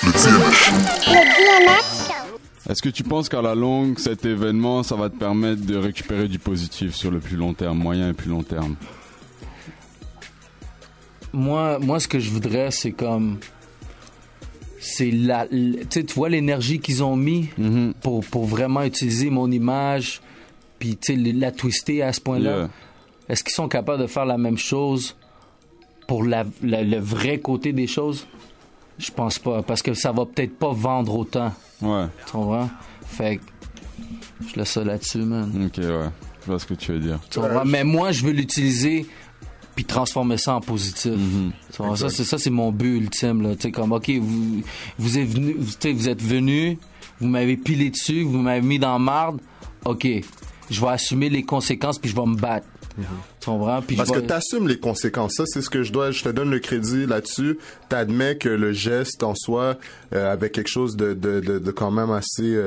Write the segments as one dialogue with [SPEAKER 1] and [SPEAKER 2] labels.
[SPEAKER 1] DMS Show.
[SPEAKER 2] Est-ce que tu penses qu'à la longue, cet événement, ça va te permettre de récupérer du positif sur le plus long terme, moyen et plus long terme?
[SPEAKER 3] Moi, ce que je voudrais, c'est comme... C'est tu vois l'énergie qu'ils ont mis pour vraiment utiliser mon image, puis la twister à ce point-là.
[SPEAKER 2] Yeah.
[SPEAKER 3] Est-ce qu'ils sont capables de faire la même chose pour le vrai côté des choses? Je pense pas, parce que ça va peut-être pas vendre autant.
[SPEAKER 2] Ouais.
[SPEAKER 3] Tu comprends? Fait que je laisse ça là-dessus, man.
[SPEAKER 2] Ok, ouais. Je vois ce que tu veux dire.
[SPEAKER 3] Tu comprends? Mais moi, je veux l'utiliser puis transformer ça en positif. Tu vois, ça, c'est mon but ultime, là. Tu sais, comme, OK, vous êtes venu, vous m'avez pilé dessus, vous m'avez mis dans la marde. OK, je vais assumer les conséquences puis je vais me battre. Tu comprends? Puis
[SPEAKER 4] parce que t'assumes les conséquences. Ça, c'est ce que je te donne le crédit là-dessus. T'admets que le geste en soi, avec quelque chose de quand même assez...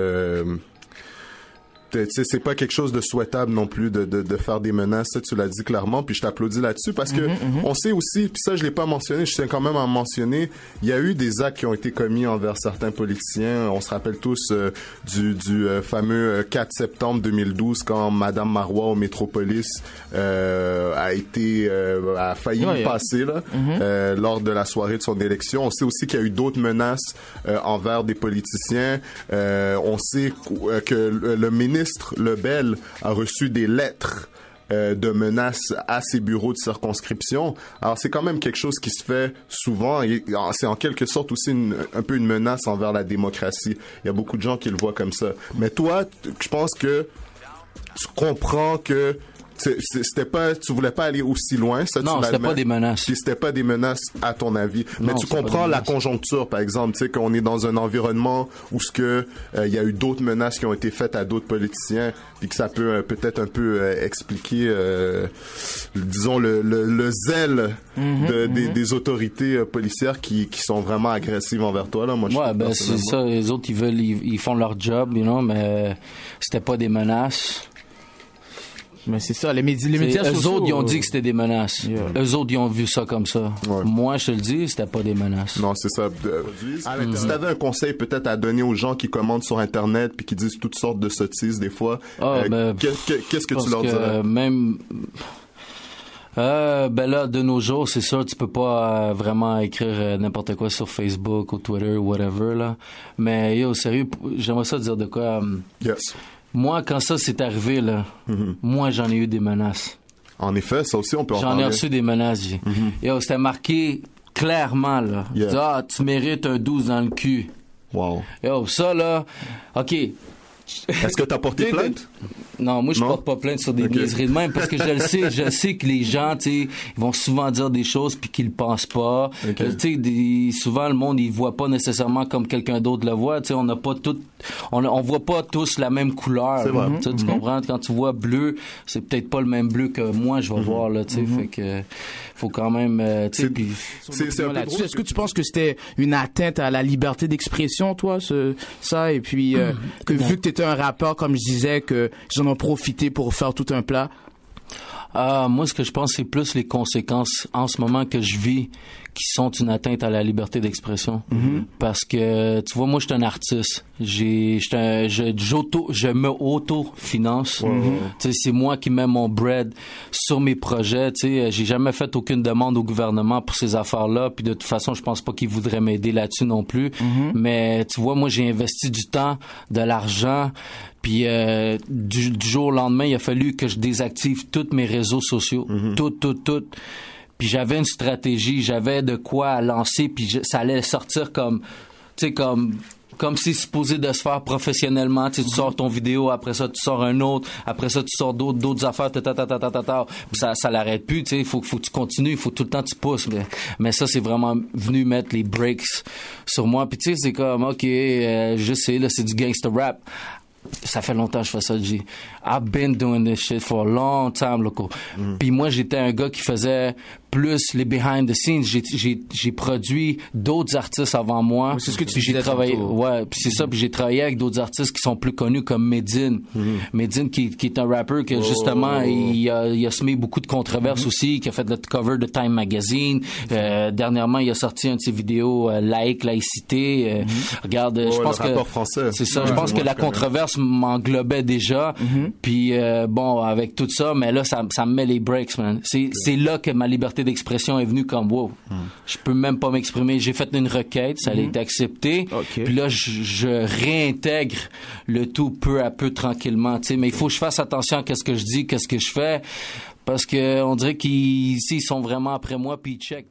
[SPEAKER 4] c'est pas quelque chose de souhaitable non plus de faire des menaces, ça tu l'as dit clairement, puis je t'applaudis là-dessus parce que on sait aussi, puis ça je l'ai pas mentionné, je tiens quand même à mentionner, il y a eu des actes qui ont été commis envers certains politiciens. On se rappelle tous du fameux 4 septembre 2012 quand Madame Marois au Métropolis a failli passer là lors de la soirée de son élection. On sait aussi qu'il y a eu d'autres menaces envers des politiciens. On sait que le ministre Lebel a reçu des lettres de menaces à ses bureaux de circonscription. Alors, c'est quand même quelque chose qui se fait souvent et c'est en quelque sorte aussi un peu une menace envers la démocratie. Il y a beaucoup de gens qui le voient comme ça. Mais toi, je pense que tu comprends que c'était pas, tu voulais pas aller aussi loin, ça.
[SPEAKER 3] Non, c'était pas des menaces.
[SPEAKER 4] Puis c'était pas des menaces à ton avis.
[SPEAKER 3] Non,
[SPEAKER 4] mais tu comprends la conjoncture, par exemple, tu sais, qu'on est dans un environnement où il y a eu d'autres menaces qui ont été faites à d'autres politiciens, puis que ça peut peut-être un peu expliquer, disons le zèle des autorités policières qui sont vraiment agressives envers toi là. Moi,
[SPEAKER 3] c'est ça. Les autres, ils font leur job, mais c'était pas des menaces.
[SPEAKER 5] Mais c'est ça, les médias sociaux...
[SPEAKER 3] Eux autres, ils ont dit que c'était des menaces. Yeah. Eux autres, ils ont vu ça comme ça. Ouais. Moi, je te le dis, c'était pas des menaces.
[SPEAKER 4] Non, c'est ça. Si t'avais un conseil peut-être à donner aux gens qui commandent sur Internet puis qui disent toutes sortes de sottises des fois, qu'est-ce que tu leur dirais?
[SPEAKER 3] Là, de nos jours, c'est sûr, tu peux pas vraiment écrire n'importe quoi sur Facebook ou Twitter ou whatever, là. Mais, sérieux, j'aimerais ça dire de quoi...
[SPEAKER 4] Yes.
[SPEAKER 3] Moi, quand ça s'est arrivé, là, moi, j'en ai eu des menaces.
[SPEAKER 4] En effet, ça aussi, on peut en parler.
[SPEAKER 3] J'en ai reçu des menaces. C'était marqué clairement, là. Yeah. Tu mérites un 12 dans le cul.
[SPEAKER 4] Wow.
[SPEAKER 3] Ça, là, OK.
[SPEAKER 4] Est-ce que t'as porté plainte?
[SPEAKER 3] Non, moi, je porte pas plainte sur des niaiseries de même parce que je sais que les gens, tu sais, ils vont souvent dire des choses puis qu'ils le pensent pas. Tu sais, souvent, le monde, il voit pas nécessairement comme quelqu'un d'autre le voit. Tu sais, on n'a pas tout, on voit pas tous la même couleur.
[SPEAKER 4] C'est vrai.
[SPEAKER 3] Tu comprends? Quand tu vois bleu, c'est peut-être pas le même bleu que moi, je vais voir, là, tu sais. Fait que, faut quand même, tu sais, puis.
[SPEAKER 5] C'est un peu drôle. Est-ce que tu penses que c'était une atteinte à la liberté d'expression, toi, ça, et puis, que vu que t'étais un rappeur, comme je disais, que ils en ont profité pour faire tout un plat?
[SPEAKER 3] Moi, ce que je pense, c'est plus les conséquences en ce moment que je vis qui sont une atteinte à la liberté d'expression. Parce que, tu vois, moi, je suis un artiste. Je me auto-finance. Tu sais, c'est moi qui mets mon bread sur mes projets. Tu sais, j'ai jamais fait aucune demande au gouvernement pour ces affaires-là. Puis de toute façon, je pense pas qu'ils voudraient m'aider là-dessus non plus. Mais, tu vois, moi, j'ai investi du temps, de l'argent. Puis du jour au lendemain, il a fallu que je désactive tous mes réseaux sociaux. Tout. Puis j'avais une stratégie, j'avais de quoi lancer, puis ça allait sortir comme, tu sais, comme c'est supposé de se faire professionnellement. Tu sais, tu sors ton vidéo, après ça, tu sors un autre, après ça, tu sors d'autres affaires, puis ça l'arrête plus, tu sais, il faut que tu continues, il faut tout le temps que tu pousses. Mais ça, c'est vraiment venu mettre les breaks sur moi. Puis tu sais, c'est comme, OK, je sais, là, c'est du gangster rap. ça fait longtemps que je fais ça, G. I've been doing this shit for a long time, loco. Puis moi, j'étais un gars qui faisait plus les behind the scenes. J'ai produit d'autres artistes avant moi.
[SPEAKER 5] C'est ce que tu
[SPEAKER 3] puis j'ai
[SPEAKER 5] disais
[SPEAKER 3] travaillé,
[SPEAKER 5] tantôt.
[SPEAKER 3] ouais, puis c'est ça, puis j'ai travaillé avec d'autres artistes qui sont plus connus comme Medine. Medine qui est un rappeur que justement il a semé beaucoup de controverses aussi, qui a fait le cover de Time Magazine. Dernièrement, il a sorti un de ses vidéos laïcité. Regarde, je pense
[SPEAKER 4] le rapport français.
[SPEAKER 3] c'est ça. Je pense que la controverse m'englobait déjà. Puis bon, avec tout ça, mais là ça me met les breaks, man. C'est là que ma liberté d'expression est venue comme wow. Je peux même pas m'exprimer. J'ai fait une requête, ça a été accepté.
[SPEAKER 5] Okay.
[SPEAKER 3] Puis là je réintègre le tout peu à peu tranquillement, tu sais, mais il faut que je fasse attention à qu'est-ce que je dis, qu'est-ce que je fais parce que on dirait qu'ils sont vraiment après moi puis ils check.